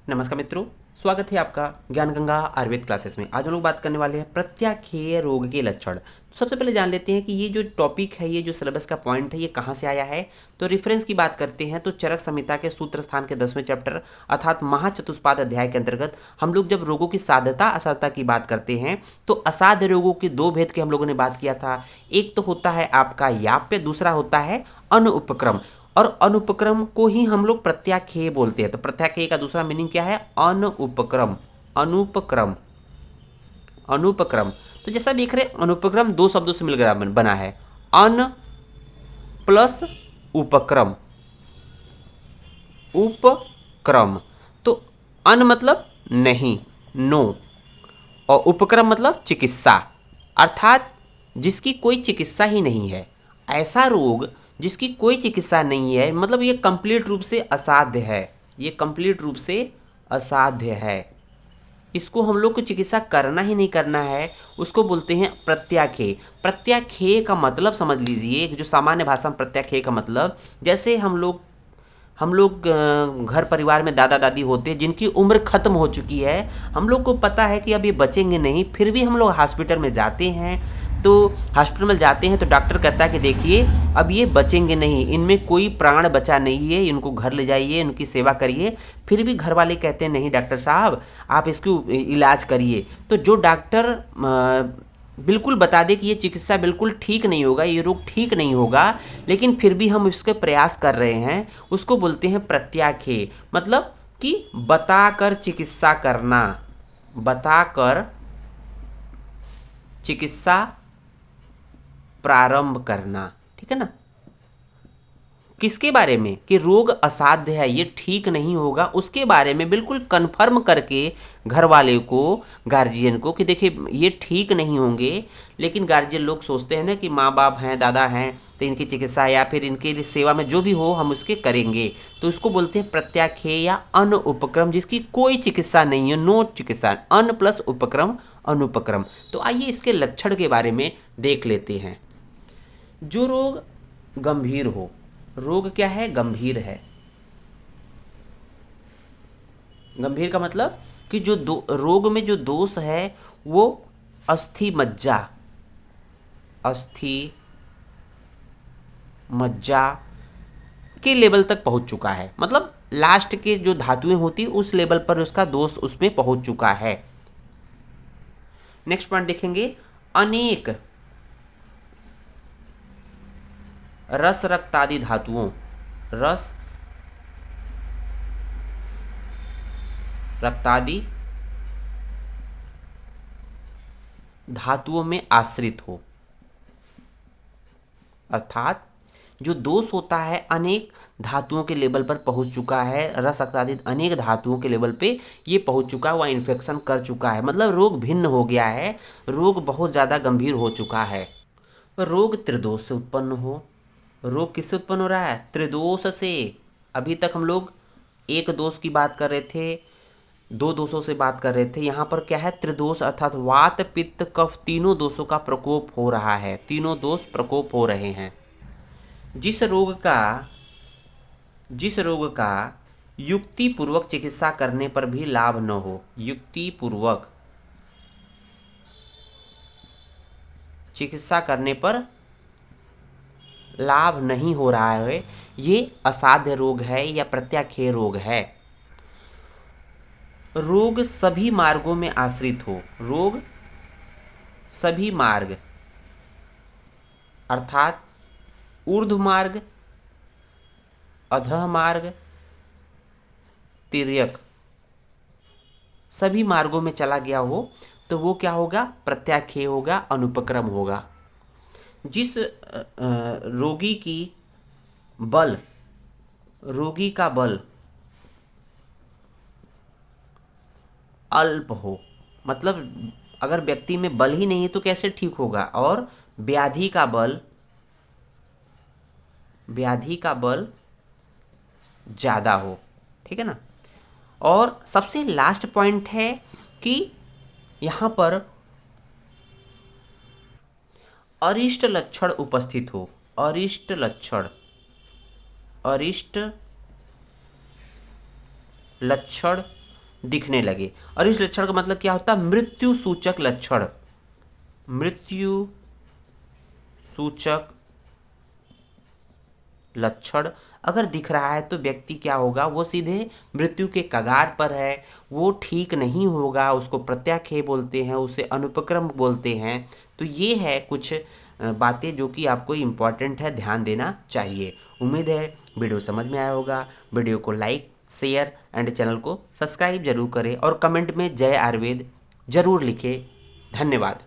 नमस्कार मित्रों, स्वागत है आपका ज्ञान गंगा आयुर्वेद क्लासेस में। आज हम लोग बात करने वाले हैं प्रत्याख्येय रोग के लक्षण। तो सबसे पहले जान लेते हैं कि ये जो टॉपिक है, ये जो सिलेबस का पॉइंट है, ये कहाँ से आया है। तो रेफरेंस की बात करते हैं तो चरक संहिता के सूत्र स्थान के 10वें चैप्टर अर्थात महाचतुष्पाद अध्याय के अंतर्गत हम लोग जब रोगों की साध्यता असाध्यता की बात करते हैं तो असाध्य रोगों के दो भेद की हम लोगों ने बात किया था। एक तो होता है आपका याप्य, दूसरा होता है अनुपक्रम। और अनुपक्रम को ही हम लोग प्रत्याख्येय बोलते हैं। तो प्रत्याख्येय का दूसरा मीनिंग क्या है? अनुपक्रम। अनुपक्रम। अनुपक्रम। तो जैसा देख रहे हैं, अनुपक्रम दो शब्दों से मिलकर बना है, अन प्लस उपक्रम। उपक्रम तो अन मतलब नहीं, नो, और उपक्रम मतलब चिकित्सा, अर्थात जिसकी कोई चिकित्सा ही नहीं है। ऐसा रोग जिसकी कोई चिकित्सा नहीं है, मतलब ये कंप्लीट रूप से असाध्य है। ये कंप्लीट रूप से असाध्य है, इसको हम लोग को चिकित्सा करना ही नहीं करना है, उसको बोलते हैं प्रत्याख्येय। प्रत्याख्येय का मतलब समझ लीजिए, जो सामान्य भाषा में प्रत्याख्येय का मतलब, जैसे हम लोग घर परिवार में दादा दादी होते हैं जिनकी उम्र खत्म हो चुकी है, हम लोग को पता है कि अब ये बचेंगे नहीं, फिर भी हम लोग हॉस्पिटल में जाते हैं। तो हॉस्पिटल में जाते हैं तो डॉक्टर कहता है कि देखिए अब ये बचेंगे नहीं, इनमें कोई प्राण बचा नहीं है, इनको घर ले जाइए, इनकी सेवा करिए। फिर भी घर वाले कहते हैं नहीं डॉक्टर साहब, आप इसको इलाज करिए। तो जो डॉक्टर बिल्कुल बता दे कि ये चिकित्सा बिल्कुल ठीक नहीं होगा, ये रोग ठीक नहीं होगा, लेकिन फिर भी हम इसके प्रयास कर रहे हैं, उसको बोलते हैं प्रत्याख्येय। मतलब कि बताकर चिकित्सा करना, बताकर चिकित्सा प्रारंभ करना, ठीक है ना। किसके बारे में? कि रोग असाध्य है, ये ठीक नहीं होगा, उसके बारे में बिल्कुल कन्फर्म करके घर वाले को, गार्जियन को, कि देखिए ये ठीक नहीं होंगे। लेकिन गार्जियन लोग सोचते हैं ना कि माँ बाप हैं, दादा हैं, तो इनकी चिकित्सा या फिर इनके लिए सेवा में जो भी हो हम उसके करेंगे। तो इसको बोलते हैं प्रत्याख्येय या अनुपक्रम, जिसकी कोई चिकित्सा नहीं है, नो चिकित्सा। अन प्लस उपक्रम, अनुपक्रम। तो आइए इसके लक्षण के बारे में देख लेते हैं। जो रोग गंभीर हो, रोग क्या है? गंभीर है। गंभीर का मतलब कि जो रोग में जो दोष है वो अस्थि मज्जा, अस्थि मज्जा के लेवल तक पहुंच चुका है, मतलब लास्ट के जो धातुएं होती उस लेवल पर उसका दोष उसमें पहुंच चुका है। नेक्स्ट पॉइंट देखेंगे, अनेक रस रक्तादि धातुओं, रस रक्तादि धातुओं में आश्रित हो। अर्थात जो दोष होता है अनेक धातुओं के लेवल पर पहुंच चुका है, रस रक्तादि अनेक धातुओं के लेवल पे ये पहुंच चुका है, वह इन्फेक्शन कर चुका है, मतलब रोग भिन्न हो गया है, रोग बहुत ज़्यादा गंभीर हो चुका है। रोग त्रिदोष से उत्पन्न हो। रोग किससे उत्पन्न हो रहा है? त्रिदोष से। अभी तक हम लोग एक दोष की बात कर रहे थे, दो दोषों से बात कर रहे थे, यहाँ पर क्या है? त्रिदोष, अर्थात वात पित्त कफ तीनों दोषों का प्रकोप हो रहा है, तीनों दोष प्रकोप हो रहे हैं। जिस रोग का युक्ति पूर्वक चिकित्सा करने पर भी लाभ न हो, युक्ति पूर्वक चिकित्सा करने पर लाभ नहीं हो रहा है, ये असाध्य रोग है या प्रत्याख्येय रोग है। रोग सभी मार्गों में आश्रित हो। रोग सभी मार्ग, अर्थात ऊर्ध्व मार्ग, अधः मार्ग, तिर्यक, सभी मार्गों में चला गया हो तो वो क्या होगा? प्रत्याख्येय होगा, अनुपक्रम होगा। जिस रोगी का बल अल्प हो, मतलब अगर व्यक्ति में बल ही नहीं है तो कैसे ठीक होगा, और व्याधि का बल ज़्यादा हो, ठीक है ना। और सबसे लास्ट पॉइंट है कि यहाँ पर अरिष्ट लक्षण उपस्थित हो। अरिष्ट लक्षण दिखने लगे। और इस लक्षण का मतलब क्या होता है? मृत्यु सूचक लक्षण। मृत्यु सूचक लक्षण अगर दिख रहा है तो व्यक्ति क्या होगा? वो सीधे मृत्यु के कगार पर है, वो ठीक नहीं होगा, उसको प्रत्याख्य बोलते हैं, उसे अनुपक्रम बोलते हैं। तो ये है कुछ बातें जो कि आपको इम्पॉर्टेंट है, ध्यान देना चाहिए। उम्मीद है वीडियो समझ में आया होगा। वीडियो को लाइक, शेयर एंड चैनल को सब्सक्राइब जरूर करें और कमेंट में जय आयुर्वेद जरूर लिखें। धन्यवाद।